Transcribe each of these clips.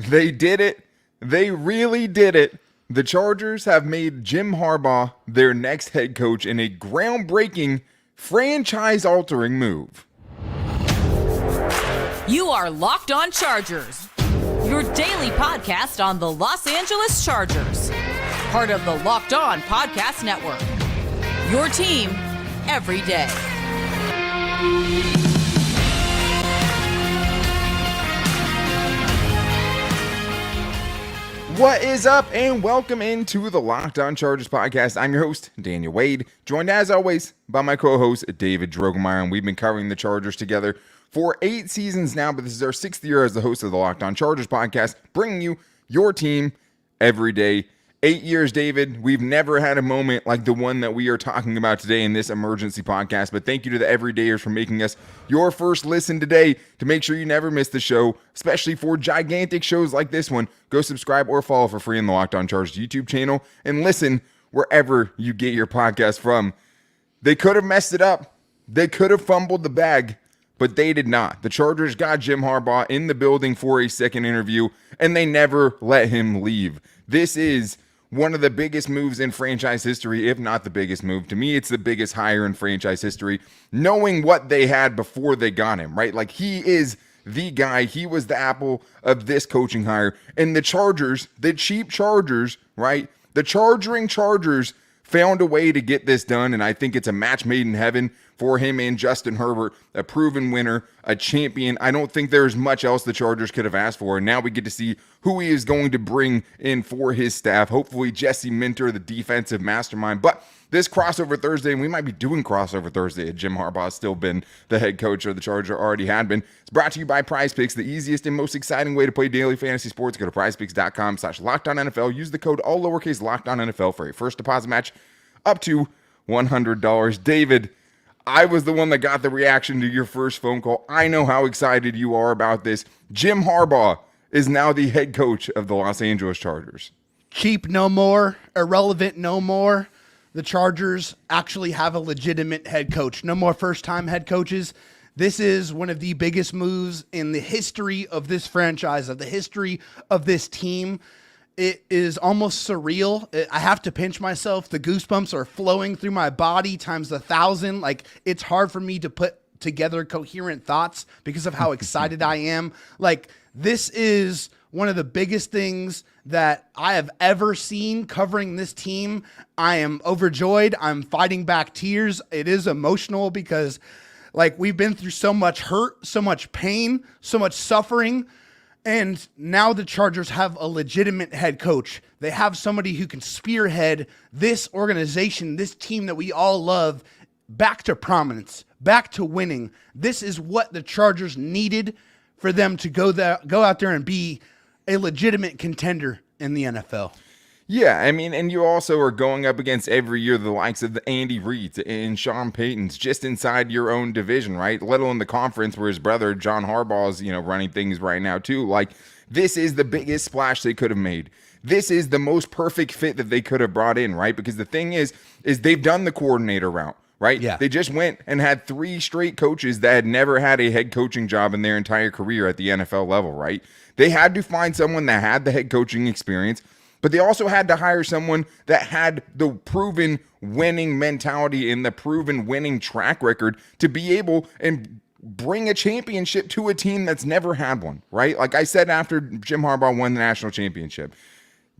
They did it. They really did it. The Chargers have made Jim Harbaugh their next head coach in a groundbreaking, franchise-altering move. You are Locked On Chargers, your daily podcast on the Los Angeles Chargers, part of the Locked On Podcast Network, your team every day. What is up, and welcome into the Locked On Chargers podcast. I'm your host, Daniel Wade, joined as always by my co-host, David Drogemeyer, and we've been covering the Chargers together for 8 seasons now, but this is our 6th year as the host of the Locked On Chargers podcast, bringing you your team every day. 8 years, David. We've never had a moment like the one that we are talking about today in this emergency podcast, but thank you to the everydayers for making us your first listen today. To make sure you never miss the show, especially for gigantic shows like this one, go subscribe or follow for free on the Locked On Chargers YouTube channel and listen wherever you get your podcast from. They could have messed it up. They could have fumbled the bag, but they did not. The Chargers got Jim Harbaugh in the building for a second interview, and they never let him leave. This is one of the biggest moves in franchise history, if not the biggest move. To me, it's the biggest hire in franchise history, knowing what they had before they got him, right? Like, he is the guy. He was the apple of this coaching hire. And the Chargers, the cheap Chargers, right? The charging Chargers found a way to get this done, and I think it's a match made in heaven for him and Justin Herbert, a proven winner, a champion. I don't think there's much else the Chargers could have asked for, and now we get to see who he is going to bring in for his staff. Hopefully Jase Medical, the defensive mastermind. But this crossover Thursday, and we might be doing crossover Thursday if Jim Harbaugh has still been the head coach, or the Charger already had been. It's brought to you by PrizePicks, the easiest and most exciting way to play daily fantasy sports. Go to prizepicks.com/LockedOnNFL. Use the code all lowercase LockedOnNFL for a first deposit match up to $100. David, I was the one that got the reaction to your first phone call. I know how excited you are about this. Jim Harbaugh is now the head coach of the Los Angeles Chargers. Cheap no more, irrelevant no more. The Chargers actually have a legitimate head coach. No more first-time head coaches. This is one of the biggest moves in the history of this franchise, of the history of this team. It is almost surreal. I have to pinch myself. The goosebumps are flowing through my body times 1,000. Like, it's hard for me to put together coherent thoughts because of how excited I am. Like, this is one of the biggest things that I have ever seen covering this team. I am overjoyed. I'm fighting back tears. It is emotional because, like, we've been through so much hurt, so much pain, so much suffering. And now the Chargers have a legitimate head coach. They have somebody who can spearhead this organization, this team that we all love, back to prominence, back to winning. This is what the Chargers needed for them to go out there and be a legitimate contender in the NFL. Yeah, I mean, and you also are going up against every year the likes of the Andy Reids and Sean Paytons just inside your own division, right? Let alone the conference where his brother John Harbaugh is, running things right now too. Like, this is the biggest splash they could have made. This is the most perfect fit that they could have brought in, right? Because the thing is they've done the coordinator route, right? Yeah. They just went and had 3 straight coaches that had never had a head coaching job in their entire career at the NFL level, right? They had to find someone that had the head coaching experience, but they also had to hire someone that had the proven winning mentality and the proven winning track record to be able and bring a championship to a team that's never had one, right? Like I said, after Jim Harbaugh won the national championship,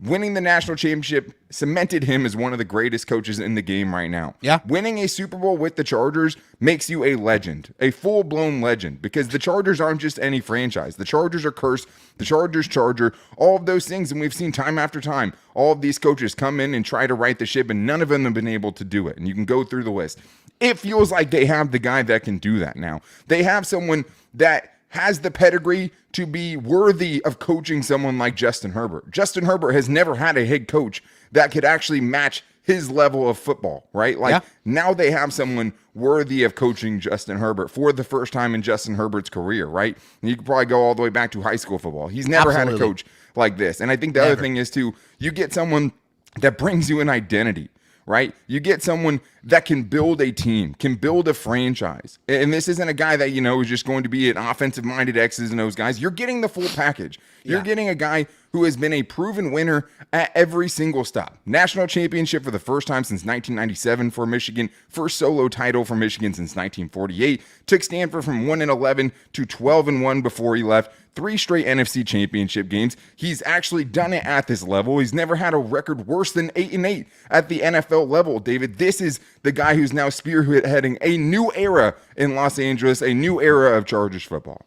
winning the national championship cemented him as one of the greatest coaches in the game right now. Yeah. Winning a Super Bowl with the Chargers makes you a legend, a full-blown legend, because the Chargers aren't just any franchise. The Chargers are cursed. The Chargers Charger, all of those things, and we've seen time after time, all of these coaches come in and try to right the ship, and none of them have been able to do it, and you can go through the list. It feels like they have the guy that can do that now. They have someone that has the pedigree to be worthy of coaching someone like Justin Herbert. Justin Herbert has never had a head coach that could actually match his level of football, right? Like, now they have someone worthy of coaching Justin Herbert for the first time in Justin Herbert's career, right? And you could probably go all the way back to high school football. He's never had a coach like this. And I think the other thing is, too, you get someone that brings you an identity, right? You get someone that can build a team, can build a franchise. And this isn't a guy that, is just going to be an offensive-minded X's and O's guys. You're getting the full package. You're getting a guy who has been a proven winner at every single stop. National championship for the first time since 1997 for Michigan. First solo title for Michigan since 1948. Took Stanford from 1-11 to 12-1 before he left. 3 straight NFC championship games. He's actually done it at this level. He's never had a record worse than 8-8 at the NFL level, David. This is the guy who's now spearheading a new era in Los Angeles, a new era of Chargers football.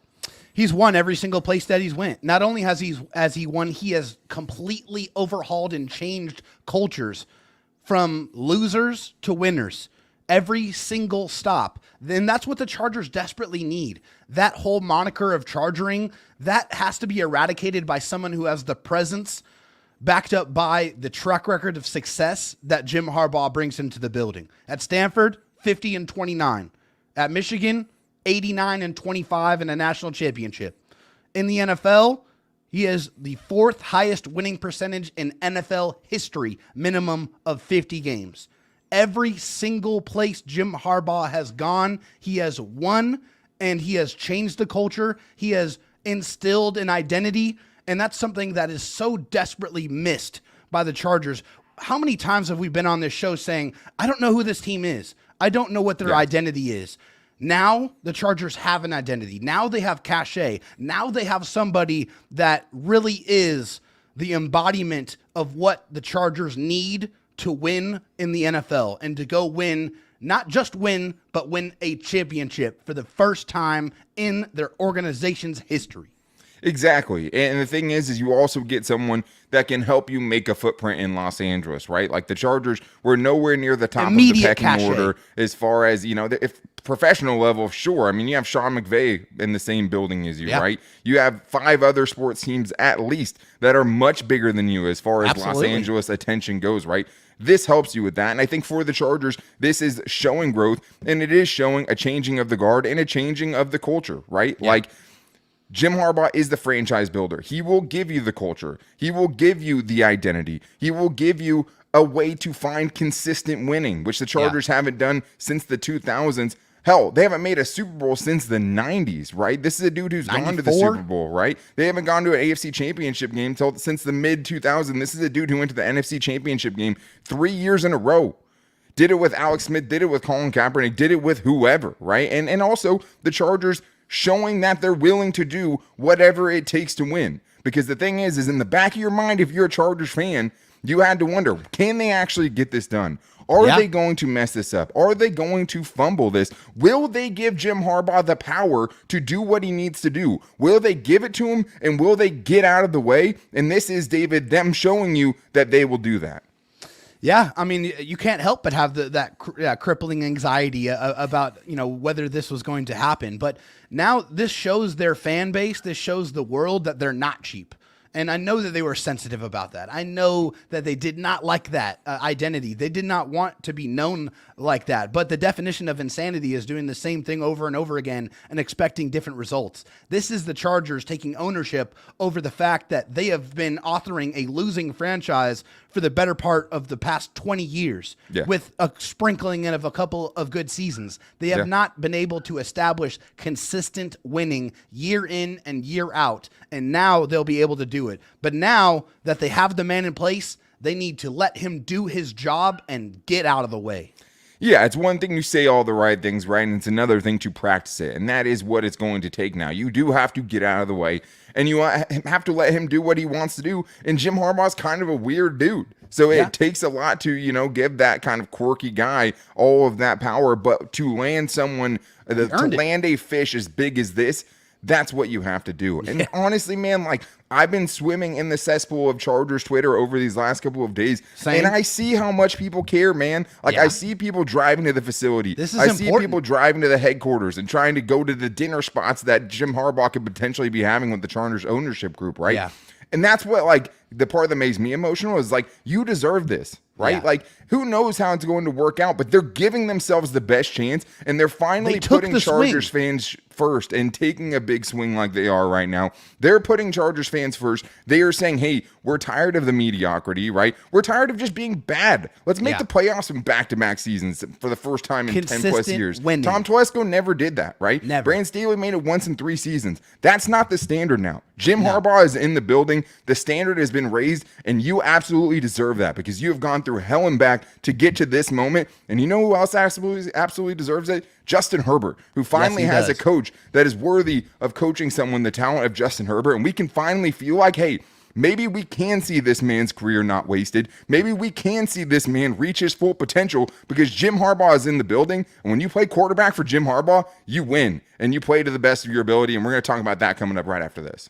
He's won every single place that he's went. Not only has he won, he has completely overhauled and changed cultures from losers to winners. Every single stop. Then that's what the Chargers desperately need. That whole moniker of chargering, that has to be eradicated by someone who has the presence backed up by the track record of success that Jim Harbaugh brings into the building. At Stanford, 50-29. At Michigan, 89-25 in a national championship. In the NFL, he has the 4th highest winning percentage in NFL history, minimum of 50 games. Every single place Jim Harbaugh has gone, he has won, and he has changed the culture. He has instilled an identity, and that's something that is so desperately missed by the Chargers. How many times have we been on this show saying, I don't know who this team is. I don't know what their identity is. Now the Chargers have an identity. Now they have cachet. Now they have somebody that really is the embodiment of what the Chargers need to win in the NFL and to go win, not just win, but win a championship for the first time in their organization's history. Exactly. And the thing is you also get someone that can help you make a footprint in Los Angeles, right? Like the Chargers were nowhere near the top Immediate of the pecking cachet. order as far as, if professional level, sure. I mean, you have Sean McVay in the same building as you, right? You have 5 other sports teams at least that are much bigger than you as far as Los Angeles attention goes, right? This helps you with that. And I think for the Chargers, this is showing growth, and it is showing a changing of the guard and a changing of the culture, right? Like, Jim Harbaugh is the franchise builder. He will give you the culture. He will give you the identity. He will give you a way to find consistent winning, which the Chargers haven't done since the 2000s. Hell, they haven't made a Super Bowl since the 90s, right? This is a dude who's 94? Gone to the Super Bowl, right? They haven't gone to an AFC Championship game since the mid-2000s. This is a dude who went to the NFC Championship game 3 years in a row. Did it with Alex Smith, did it with Colin Kaepernick, did it with whoever, right? And also the Chargers showing that they're willing to do whatever it takes to win. Because the thing is in the back of your mind, if you're a Chargers fan, you had to wonder, can they actually get this done? Are they going to mess this up? Are they going to fumble this? Will they give Jim Harbaugh the power to do what he needs to do? Will they give it to him, and will they get out of the way? And this is, David, them showing you that they will do that. Yeah, I mean, you can't help but have that crippling anxiety about, whether this was going to happen. But now this shows their fan base, this shows the world that they're not cheap. And I know that they were sensitive about that. I know that they did not like that identity. They did not want to be known like that. But the definition of insanity is doing the same thing over and over again and expecting different results. This is the Chargers taking ownership over the fact that they have been authoring a losing franchise for the better part of the past 20 years with a sprinkling in of a couple of good seasons. They have not been able to establish consistent winning year in and year out, and now they'll be able to do it. But now that they have the man in place, they need to let him do his job and get out of the way. Yeah, it's one thing to say all the right things, right? And it's another thing to practice it. And that is what it's going to take now. You do have to get out of the way, and you have to let him do what he wants to do. And Jim Harbaugh's kind of a weird dude. So it takes a lot to, give that kind of quirky guy all of that power. But to land someone, land a fish as big as this, that's what you have to do. And honestly, man, I've been swimming in the cesspool of Chargers Twitter over these last couple of days. Same. And I see how much people care, man. I see people driving to the facility. This is I important. see people driving to the headquarters and trying to go to the dinner spots that Jim Harbaugh could potentially be having with the Chargers ownership group, right? Yeah. And that's what, the part that makes me emotional is, you deserve this. right? Yeah. Like, who knows how it's going to work out, but they're giving themselves the best chance, and they're finally putting Chargers fans first and taking a big swing like they are right now. They're putting Chargers fans first. They are saying, hey, we're tired of the mediocrity, right? We're tired of just being bad. Let's make the playoffs in back-to-back seasons for the first time in 10-plus years. Winning. Tom Telesco never did that, right? Never. Brandon Staley made it once in 3 seasons. That's not the standard now. Jim Harbaugh is in the building. The standard has been raised, and you absolutely deserve that because you have gone through hell and back to get to this moment. And you know who else absolutely deserves it? Justin Herbert, who finally has a coach that is worthy of coaching someone the talent of Justin Herbert. And we can finally feel like, hey, maybe we can see this man's career not wasted. Maybe we can see this man reach his full potential because Jim Harbaugh is in the building. And when you play quarterback for Jim Harbaugh, you win and you play to the best of your ability. And we're going to talk about that coming up right after this.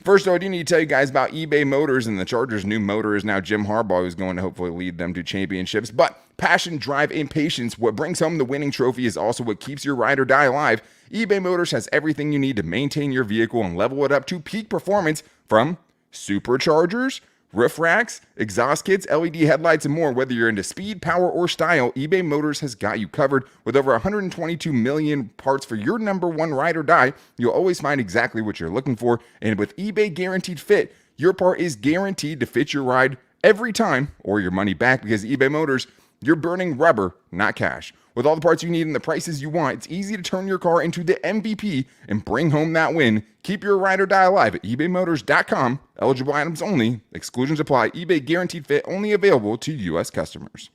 First, though, I do need to tell you guys about eBay Motors, and the Chargers' new motor is now Jim Harbaugh, who's going to hopefully lead them to championships. But passion, drive, and patience, what brings home the winning trophy is also what keeps your ride or die alive. eBay Motors has everything you need to maintain your vehicle and level it up to peak performance, from superchargers, roof racks, exhaust kits, LED headlights, and more. Whether you're into speed, power, or style, eBay Motors has got you covered. With over 122 million parts for your number one ride or die, you'll always find exactly what you're looking for. And with eBay Guaranteed Fit, your part is guaranteed to fit your ride every time or your money back, because eBay Motors, you're burning rubber, not cash. With all the parts you need and the prices you want, it's easy to turn your car into the MVP and bring home that win. Keep your ride or die alive at ebaymotors.com. Eligible items only. Exclusions apply. eBay Guaranteed Fit only available to U.S. customers.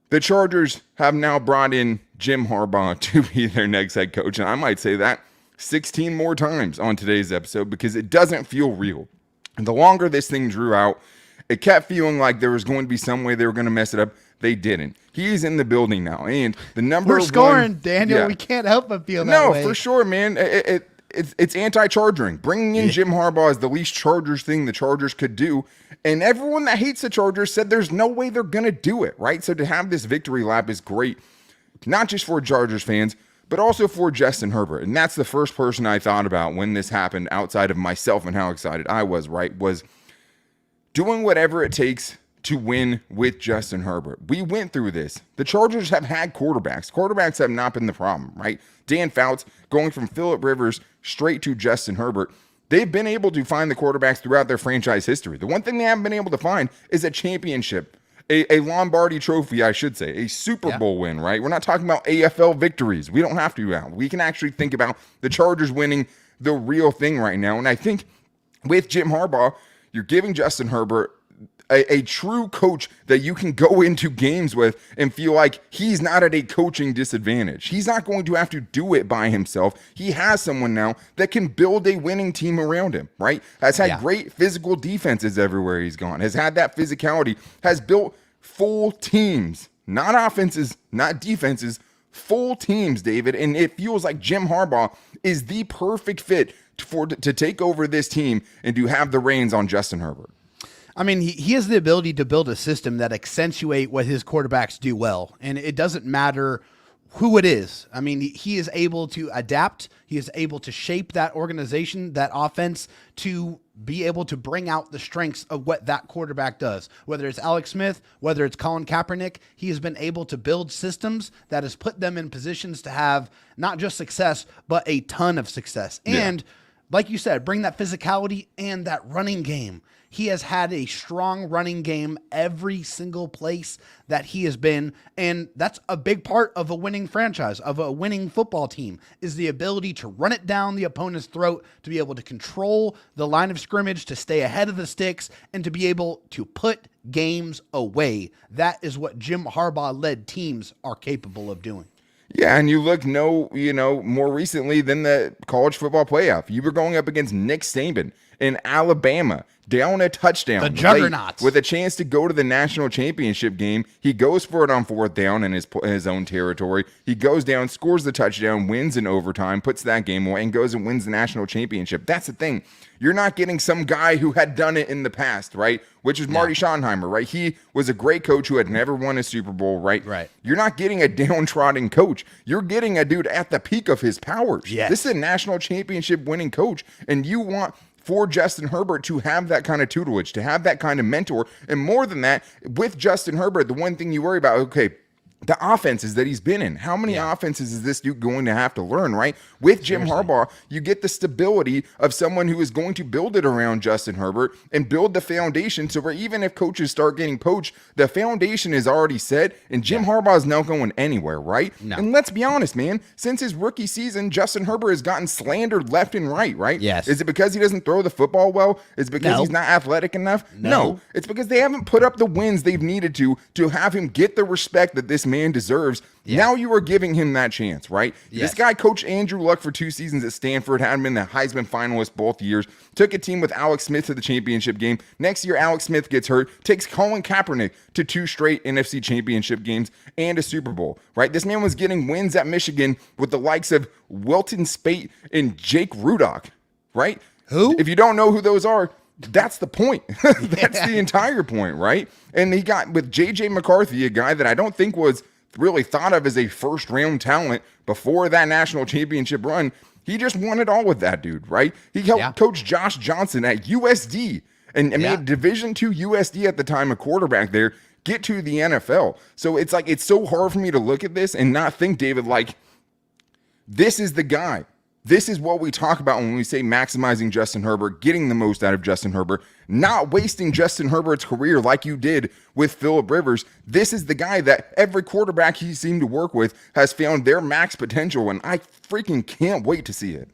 The Chargers have now brought in Jim Harbaugh to be their next head coach, and I might say that 16 more times on today's episode because it doesn't feel real. And the longer this thing drew out, it kept feeling like there was going to be some way they were going to mess it up. They didn't. He's in the building now, and the number We're scoring, one, Daniel. Yeah. We can't help but feel that way. No, for sure, man. It's anti-chargering. Bringing in Jim Harbaugh is the least Chargers thing the Chargers could do, and everyone that hates the Chargers said there's no way they're going to do it, right? So to have this victory lap is great, not just for Chargers fans, but also for Justin Herbert. And that's the first person I thought about when this happened, outside of myself and how excited I was, right? Was doing whatever it takes to win with Justin Herbert. We went through this. The Chargers have had quarterbacks. Quarterbacks have not been the problem, right? Dan Fouts going from Phillip Rivers straight to Justin Herbert. They've been able to find the quarterbacks throughout their franchise history. The one thing they haven't been able to find is a championship, a Lombardi trophy, I should say, a Super Bowl win, right? We're not talking about AFL victories. We don't have to now. We can actually think about the Chargers winning the real thing right now. And I think with Jim Harbaugh, you're giving Justin Herbert a true coach that you can go into games with and feel like he's not at a coaching disadvantage. He's not going to have to do it by himself. He has someone now that can build a winning team around him, right? Has had great physical defenses everywhere he's gone, has had that physicality, has built full teams, not offenses, not defenses, full teams, David. And it feels like Jim Harbaugh is the perfect fit to take over this team and to have the reins on Justin Herbert. I mean, he has the ability to build a system that accentuate what his quarterbacks do well. And it doesn't matter who it is. I mean, he is able to adapt. He is able to shape that organization, that offense, to be able to bring out the strengths of what that quarterback does. Whether it's Alex Smith, whether it's Colin Kaepernick, he has been able to build systems that has put them in positions to have not just success, but a ton of success. And like you said, bring that physicality and that running game. He has had a strong running game every single place that he has been. And that's a big part of a winning franchise, of a winning football team, is the ability to run it down the opponent's throat, to be able to control the line of scrimmage, to stay ahead of the sticks, and to be able to put games away. That is what Jim Harbaugh-led teams are capable of doing. Yeah, and you look more recently than the college football playoff. You were going up against Nick Saban in Alabama, down a touchdown. The juggernauts. With a chance to go to the national championship game. He goes for it on 4th down in his own territory. He goes down, scores the touchdown, wins in overtime, puts that game away, and goes and wins the national championship. That's the thing. You're not getting some guy who had done it in the past, right? Which is Marty Schottenheimer, right? He was a great coach who had never won a Super Bowl, right? Right. You're not getting a downtrodden coach. You're getting a dude at the peak of his powers. Yes. This is a national championship winning coach, and you want for Justin Herbert to have that kind of tutelage, to have that kind of mentor. And more than that, with Justin Herbert, the one thing you worry about, okay, the offenses that he's been in. How many offenses is this dude going to have to learn, right? With Jim Harbaugh, you get the stability of someone who is going to build it around Justin Herbert and build the foundation so where even if coaches start getting poached, the foundation is already set, and Jim Harbaugh is not going anywhere, right? No. And let's be honest, man, since his rookie season, Justin Herbert has gotten slandered left and right? Yes. Is it because he doesn't throw the football well? Is it because No. he's not athletic enough? No. It's because they haven't put up the wins they've needed to have him get the respect that this man deserves. Now you are giving him that chance, right? Yes. This guy coached Andrew Luck for 2 seasons at Stanford, had him in the Heisman finalist both years, took a team with Alex Smith to the championship game. Next year, Alex Smith gets hurt, takes Colin Kaepernick to 2 straight NFC championship games and a Super Bowl, right? This man was getting wins at Michigan with the likes of Wilton Spate and Jake Rudock, right? Who? If you don't know who those are, that's the point. That's the entire point, right? And he got with J.J. McCarthy, a guy that I don't think was really thought of as a first-round talent before that national championship run. He just won it all with that dude, right? He helped coach Josh Johnson at USD and made Division II USD at the time a quarterback there get to the NFL. So it's like it's so hard for me to look at this and not think, David, like this is the guy. This is what we talk about when we say maximizing Justin Herbert, getting the most out of Justin Herbert, not wasting Justin Herbert's career like you did with Phillip Rivers. This is the guy that every quarterback he seemed to work with has found their max potential, and I freaking can't wait to see it.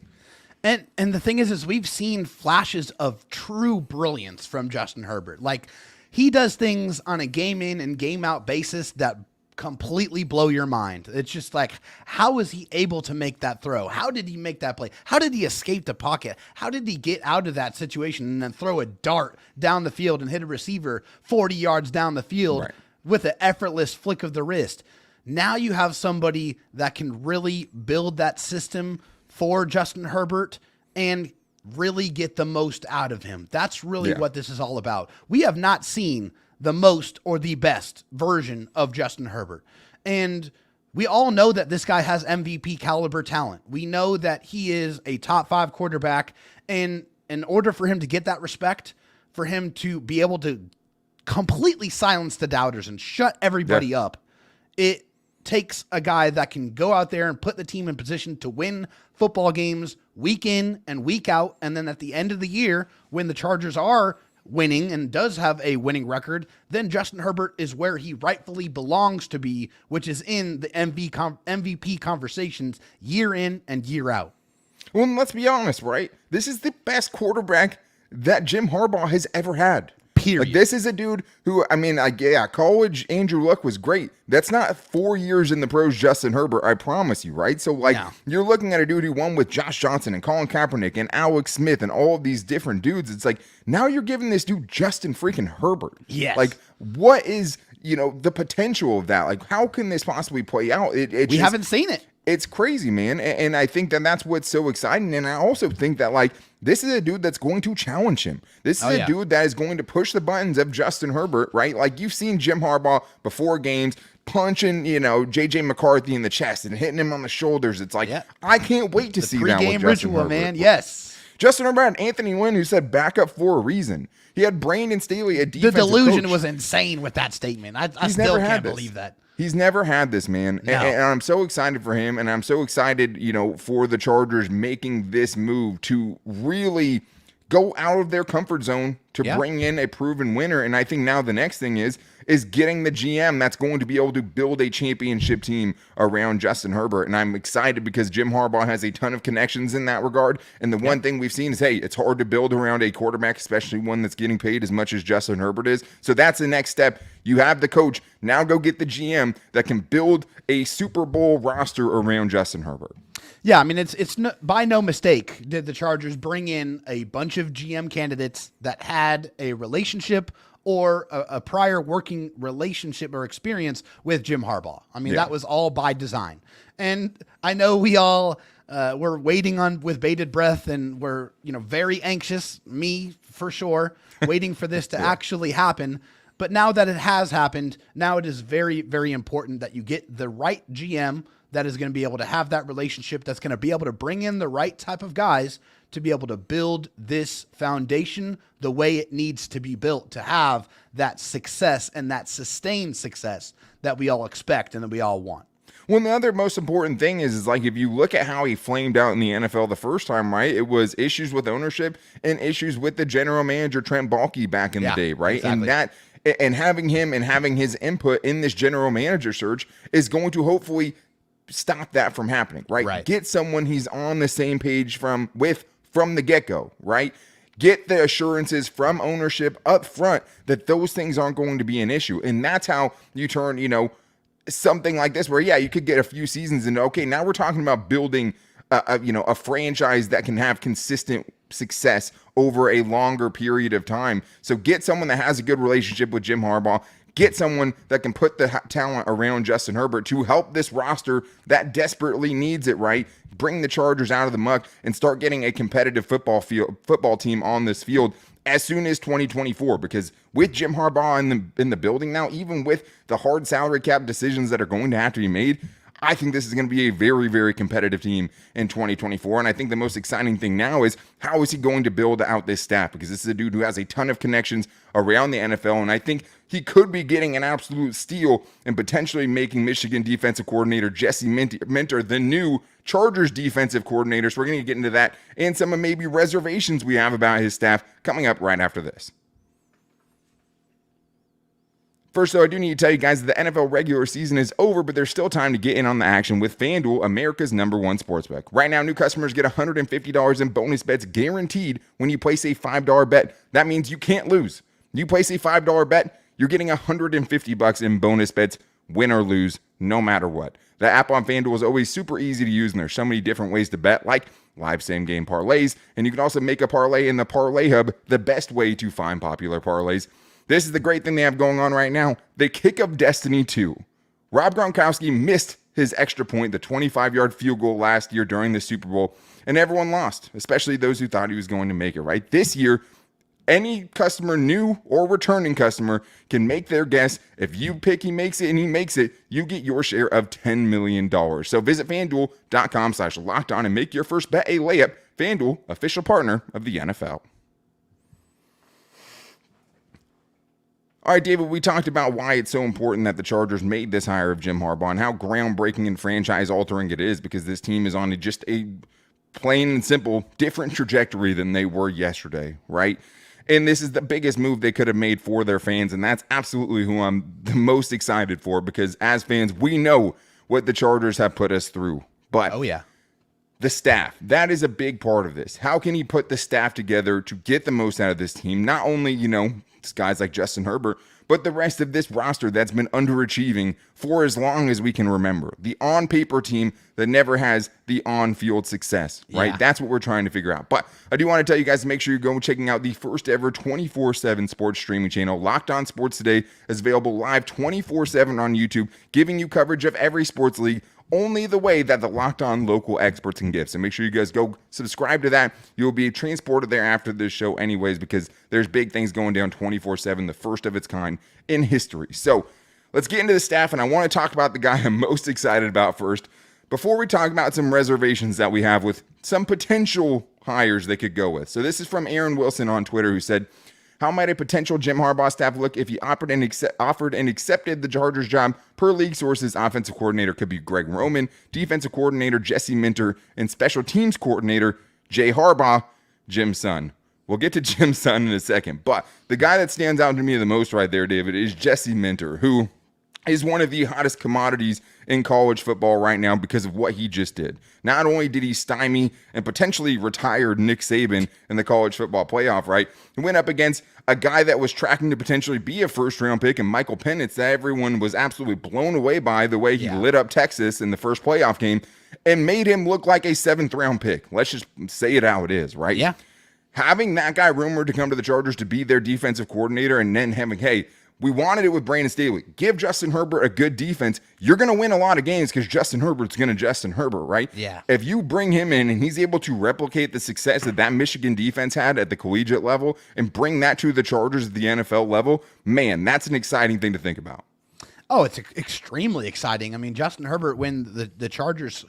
And the thing is we've seen flashes of true brilliance from Justin Herbert. Like, he does things on a game in and game out basis that completely blow your mind. It's just like, how is he able to make that throw? How did he make that play? How did he escape the pocket? How did he get out of that situation and then throw a dart down the field and hit a receiver 40 yards down the field with an effortless flick of the wrist? Now you have somebody that can really build that system for Justin Herbert and really get the most out of him. That's really what this is all about. We have not seen the most or the best version of Justin Herbert. And we all know that this guy has MVP caliber talent. We know that he is a top 5 quarterback. And in order for him to get that respect, for him to be able to completely silence the doubters and shut everybody up, it takes a guy that can go out there and put the team in position to win football games week in and week out. And then at the end of the year, when the Chargers are winning and does have a winning record, then Justin Herbert is where he rightfully belongs to be, which is in the MVP conversations year in and year out. Well, and let's be honest, right? This is the best quarterback that Jim Harbaugh has ever had. Period. Like, this is a dude who, I mean, college Andrew Luck was great. That's not 4 years in the pros Justin Herbert, I promise you, right? So, like, you're looking at a dude who won with Josh Johnson and Colin Kaepernick and Alex Smith and all of these different dudes. It's like, now you're giving this dude Justin freaking Herbert. Yes. Like, what is, the potential of that? Like, how can this possibly play out? We haven't seen it. It's crazy, man. And I think that that's what's so exciting. And I also think that, like, this is a dude that's going to challenge him. This is a dude that is going to push the buttons of Justin Herbert, right? Like, you've seen Jim Harbaugh before games punching, J.J. McCarthy in the chest and hitting him on the shoulders. It's like, I can't wait to see that with Pre-game Justin ritual, Herbert. man. Yes. Justin Herbert had Anthony Lynn, who said back up for a reason. He had Brandon Staley, a The defensive delusion coach. was insane with that statement. I still can't believe that. He's never had this, man. No. And I'm so excited for him. And I'm so excited, for the Chargers making this move to really go out of their comfort zone to bring in a proven winner. And I think now the next thing is is getting the GM that's going to be able to build a championship team around Justin Herbert. And I'm excited because Jim Harbaugh has a ton of connections in that regard. And the one thing we've seen is, hey, it's hard to build around a quarterback, especially one that's getting paid as much as Justin Herbert is. So that's the next step. You have the coach. Now go get the GM that can build a Super Bowl roster around Justin Herbert. Yeah, I mean, it's by no mistake did the Chargers bring in a bunch of GM candidates that had a relationship or a prior working relationship or experience with Jim Harbaugh. I mean, that was all by design. And I know we all were waiting on with bated breath, and we're very anxious, me for sure, waiting for this to actually happen. But now that it has happened, now it is very, very important that you get the right GM that is going to be able to have that relationship, that's going to be able to bring in the right type of guys to be able to build this foundation the way it needs to be built to have that success and that sustained success that we all expect and that we all want. Well, the other most important thing is like if you look at how he flamed out in the NFL the first time, right? It was issues with ownership and issues with the general manager, Trent Baalke, back in the day, right? Exactly. And having him and having his input in this general manager search is going to hopefully stop that from happening, right? Get someone he's on the same page from the get-go, right? Get the assurances from ownership up front that those things aren't going to be an issue. And that's how you turn, something like this where, you could get a few seasons and okay, now we're talking about building a franchise that can have consistent success over a longer period of time. So get someone that has a good relationship with Jim Harbaugh. Get someone that can put the talent around Justin Herbert to help this roster that desperately needs it, right? Bring the Chargers out of the muck and start getting a competitive football team on this field as soon as 2024. Because with Jim Harbaugh in the building now, even with the hard salary cap decisions that are going to have to be made, I think this is going to be a very, very competitive team in 2024. And I think the most exciting thing now is how is he going to build out this staff? Because this is a dude who has a ton of connections around the NFL. And I think he could be getting an absolute steal and potentially making Michigan defensive coordinator Jase Minter the new Chargers defensive coordinator. So we're going to get into that and some of maybe reservations we have about his staff coming up right after this. First, though, I do need to tell you guys that the NFL regular season is over, but there's still time to get in on the action with FanDuel, America's #1 sportsbook. Right now, new customers get $150 in bonus bets guaranteed when you place a $5 bet. That means you can't lose. You place a $5 bet, you're getting $150 in bonus bets, win or lose, no matter what. The app on FanDuel is always super easy to use, and there's so many different ways to bet, like live same-game parlays, and you can also make a parlay in the Parlay Hub, the best way to find popular parlays. This is the great thing they have going on right now. The kick of destiny 2. Rob Gronkowski missed his extra point, the 25-yard field goal last year during the Super Bowl, and everyone lost, especially those who thought he was going to make it, right? This year, any customer, new or returning customer, can make their guess. If you pick he makes it and he makes it, you get your share of $10 million. So visit FanDuel.com/lockedon and make your first bet a layup. FanDuel, official partner of the NFL. All right, David, we talked about why it's so important that the Chargers made this hire of Jim Harbaugh and how groundbreaking and franchise-altering it is, because this team is on just a plain and simple different trajectory than they were yesterday, right? And this is the biggest move they could have made for their fans, and that's absolutely who I'm the most excited for, because as fans, we know what the Chargers have put us through. But the staff, that is a big part of this. How can he put the staff together to get the most out of this team? Not only, guys like Justin Herbert, but the rest of this roster that's been underachieving for as long as we can remember. The on-paper team that never has the on-field success, right? Yeah. That's what we're trying to figure out. But I do want to tell you guys to make sure you go checking out the first ever 24/7 sports streaming channel. Locked On Sports Today is available live 24/7 on YouTube, giving you coverage of every sports league only the way that the Locked On local experts can give. So make sure you guys go subscribe to that. You'll be transported there after this show anyways, because there's big things going down 24/7, the first of its kind in history. So let's get into the staff, and I want to talk about the guy I'm most excited about first, before we talk about some reservations that we have with some potential hires they could go with. So this is from Aaron Wilson on Twitter, who said, how might a potential Jim Harbaugh staff look if he offered and accepted the Chargers job? Per league sources, offensive coordinator could be Greg Roman, defensive coordinator Jesse Minter, and special teams coordinator Jay Harbaugh, Jim's son. We'll get to Jim's son in a second. But the guy that stands out to me the most right there, David, is Jase Minter, who is one of the hottest commodities in college football right now because of what he just did. Not only did he stymie and potentially retire Nick Saban in the college football playoff, right? He went up against a guy that was tracking to potentially be a first-round pick, and Michael Penix, that everyone was absolutely blown away by the way he lit up Texas in the first playoff game and made him look like a seventh-round pick. Let's just say it how it is, right? Yeah. Having that guy rumored to come to the Chargers to be their defensive coordinator and then having, hey, we wanted it with Brandon Staley. Give Justin Herbert a good defense. You're going to win a lot of games because Justin Herbert's going to Justin Herbert, right? Yeah. If you bring him in and he's able to replicate the success that Michigan defense had at the collegiate level and bring that to the Chargers at the NFL level, man, that's an exciting thing to think about. Oh, it's extremely exciting. I mean, Justin Herbert, when the Chargers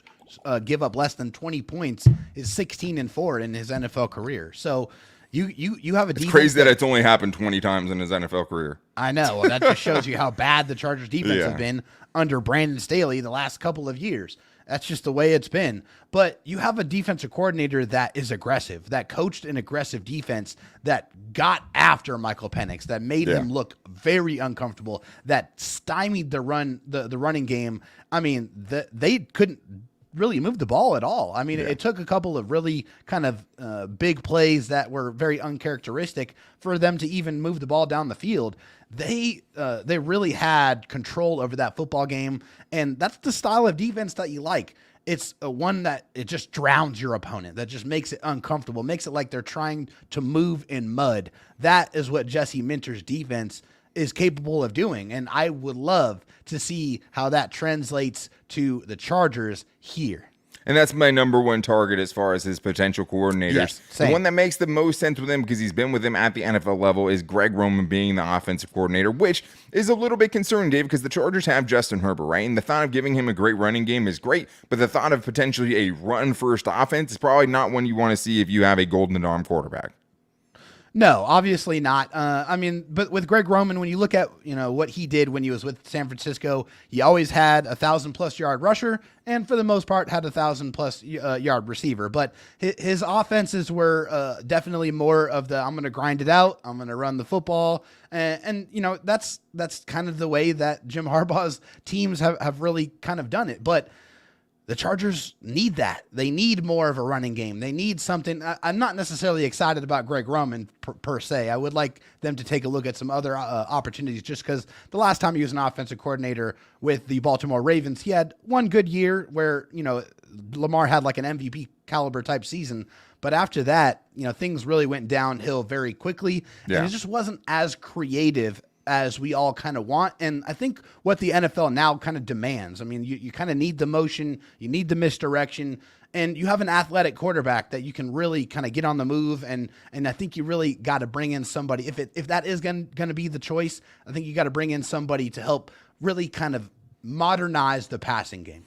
give up less than 20 points, is 16-4 in his NFL career. So you have a defense. It's crazy that it's only happened 20 times in his NFL career. I know. Well, that just shows you how bad the Chargers defense has been under Brandon Staley the last couple of years. That's just the way it's been. But you have a defensive coordinator that is aggressive, that coached an aggressive defense, that got after Michael Penix, that made him look very uncomfortable, that stymied the running game. I mean, they couldn't really move the ball at all. I mean, it took a couple of really kind of big plays that were very uncharacteristic for them to even move the ball down the field. They really had control over that football game, and that's the style of defense that you like. It's one that it just drowns your opponent, that just makes it uncomfortable, makes it like they're trying to move in mud. That is what Jase Minter's defense is capable of doing, and I would love to see how that translates to the Chargers here. And that's my number one target as far as his potential coordinators. Yes, the one that makes the most sense with him, because he's been with him at the NFL level, is Greg Roman being the offensive coordinator, which is a little bit concerning, Dave, because the Chargers have Justin Herbert, right? And the thought of giving him a great running game is great, but the thought of potentially a run-first offense is probably not one you want to see if you have a golden arm quarterback. No, obviously not. I mean, but with Greg Roman, when you look at what he did when he was with San Francisco, he always had 1,000+ yard rusher, and for the most part had 1,000+ yard receiver. But his offenses were definitely more of the I'm going to grind it out, I'm going to run the football, and that's kind of the way that Jim Harbaugh's teams have really kind of done it. But the Chargers need that. They need more of a running game. They need something. I'm not necessarily excited about Greg Roman per se. I would like them to take a look at some other opportunities, just because the last time he was an offensive coordinator with the Baltimore Ravens, he had one good year where, Lamar had like an MVP caliber type season. But after that, things really went downhill very quickly. And it just wasn't as creative as we all kind of want. And I think what the NFL now kind of demands, I mean, you kind of need the motion, you need the misdirection, and you have an athletic quarterback that you can really kind of get on the move. And I think you really got to bring in somebody. If that is going to be the choice, I think you got to bring in somebody to help really kind of modernize the passing game.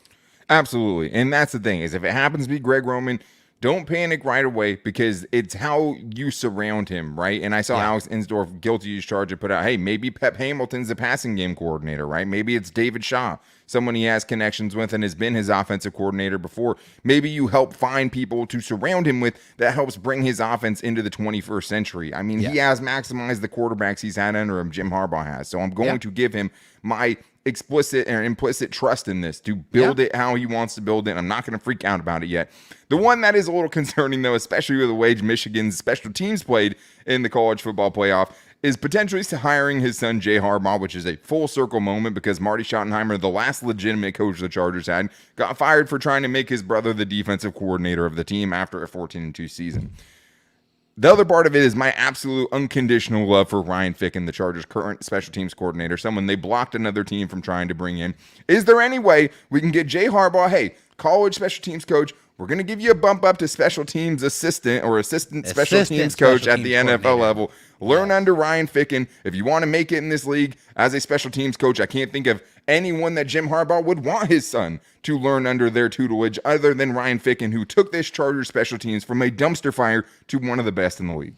Absolutely. And that's the thing, is if it happens to be Greg Roman, don't panic right away, because it's how you surround him, right? And I saw Alex Insdorf, guilty as charged, put out, hey, maybe Pep Hamilton's the passing game coordinator, right? Maybe it's David Shaw, someone he has connections with and has been his offensive coordinator before. Maybe you help find people to surround him with that helps bring his offense into the 21st century. I mean, he has maximized the quarterbacks he's had under him, Jim Harbaugh has. So I'm going to give him my explicit and implicit trust in this to build it how he wants to build it. I'm not going to freak out about it yet. The one that is a little concerning, though, especially with the way Michigan's special teams played in the college football playoff, is potentially hiring his son Jay Harbaugh, which is a full circle moment because Marty Schottenheimer, the last legitimate coach the Chargers had, got fired for trying to make his brother the defensive coordinator of the team after a 14-2 season. The other part of it is my absolute unconditional love for Ryan Ficken, the Chargers' current special teams coordinator, someone they blocked another team from trying to bring in. Is there any way we can get Jay Harbaugh, hey, college special teams coach, we're going to give you a bump up to special teams assistant or assistant special teams coach at the NFL level. Learn under Ryan Ficken. If you want to make it in this league as a special teams coach, I can't think of anyone that Jim Harbaugh would want his son to learn under their tutelage other than Ryan Ficken, who took this Chargers special teams from a dumpster fire to one of the best in the league.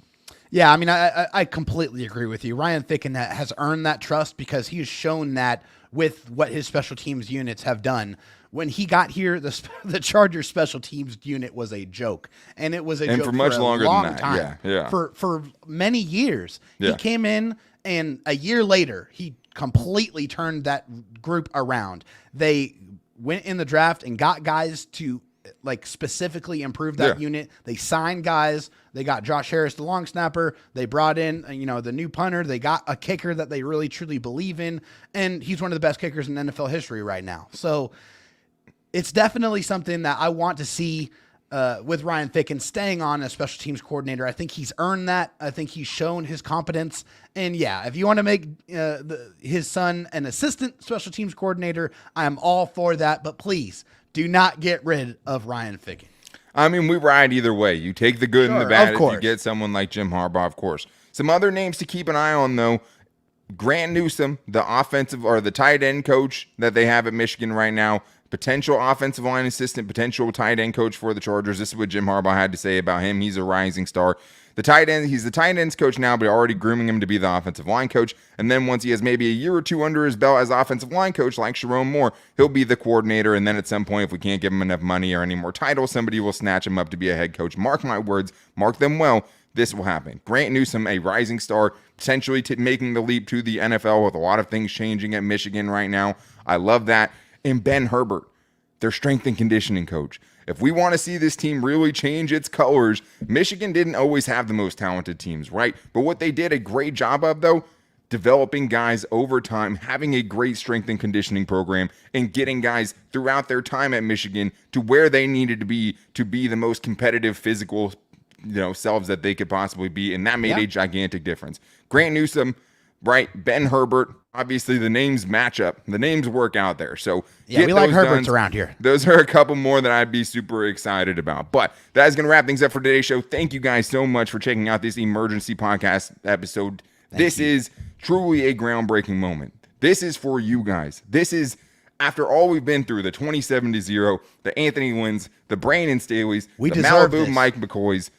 Yeah, I mean, I completely agree with you. Ryan Ficken has earned that trust because he has shown that with what his special teams units have done. when he got here, the Chargers special teams unit was a joke, and it was a joke for much longer long than that. time. Yeah. For many years. Yeah. He came in, and a year later, he completely turned that group around. They went in the draft and got guys to like specifically improve that unit. They signed guys. They got Josh Harris, the long snapper. They brought in, the new punter. They got a kicker that they really truly believe in, and he's one of the best kickers in NFL history right now. So it's definitely something that I want to see with Ryan Ficken staying on as special teams coordinator. I think he's earned that. I think he's shown his competence. And yeah, if you want to make his son an assistant special teams coordinator, I'm all for that. But please do not get rid of Ryan Ficken. I mean, we ride either way. You take the good and the bad of if course. you get someone like Jim Harbaugh, of course. Some other names to keep an eye on, though. Grant Newsome, the offensive or the tight end coach that they have at Michigan right now, potential offensive line assistant, potential tight end coach for the Chargers. This is what Jim Harbaugh had to say about him. He's a rising star. He's the tight ends coach now, but already grooming him to be the offensive line coach. And then once he has maybe a year or two under his belt as offensive line coach, like Sharon Moore, he'll be the coordinator. And then at some point, if we can't give him enough money or any more titles, somebody will snatch him up to be a head coach. Mark my words, mark them well. This will happen. Grant Newsome, a rising star, potentially making the leap to the NFL with a lot of things changing at Michigan right now. I love that. And Ben Herbert, their strength and conditioning coach. If we want to see this team really change its colors, Michigan didn't always have the most talented teams, right? But what they did a great job of, though, developing guys over time, having a great strength and conditioning program, and getting guys throughout their time at Michigan to where they needed to be the most competitive physical selves that they could possibly be. And that made a gigantic difference. Grant Newsome, right? Ben Herbert. Obviously, the names match up. The names work out there. So yeah, we like Herberts around here. Those are a couple more that I'd be super excited about. But that is going to wrap things up for today's show. Thank you guys so much for checking out this emergency podcast episode. This is truly a groundbreaking moment. This is for you guys. This is after all we've been through, the 27-0, the Anthony Lynn's, the Brandon Staley's, the Malibu Mike McCoy's.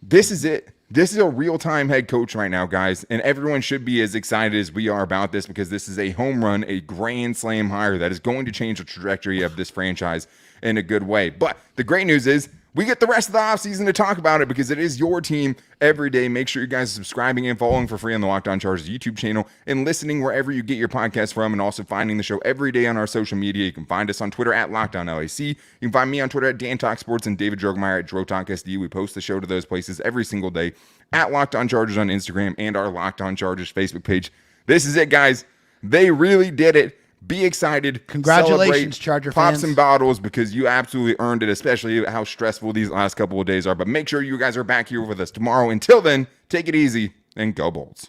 This is it. This is a real-time head coach right now, guys, and everyone should be as excited as we are about this because this is a home run, a grand slam hire that is going to change the trajectory of this franchise in a good way. But the great news is we get the rest of the offseason to talk about it because it is your team every day. Make sure you guys are subscribing and following for free on the Locked On Chargers YouTube channel and listening wherever you get your podcast from, and also finding the show every day on our social media. You can find us on Twitter at LockedOnLAC. You can find me on Twitter at DanTalkSports and David Drogemeyer at DroTalkSD. We post the show to those places every single day at Locked On Chargers on Instagram and our Locked On Chargers Facebook page. This is it, guys. They really did it. Be excited. Congratulations, Charger fans. Pop some bottles because you absolutely earned it, especially how stressful these last couple of days are. But make sure you guys are back here with us tomorrow. Until then, take it easy and go Bolts.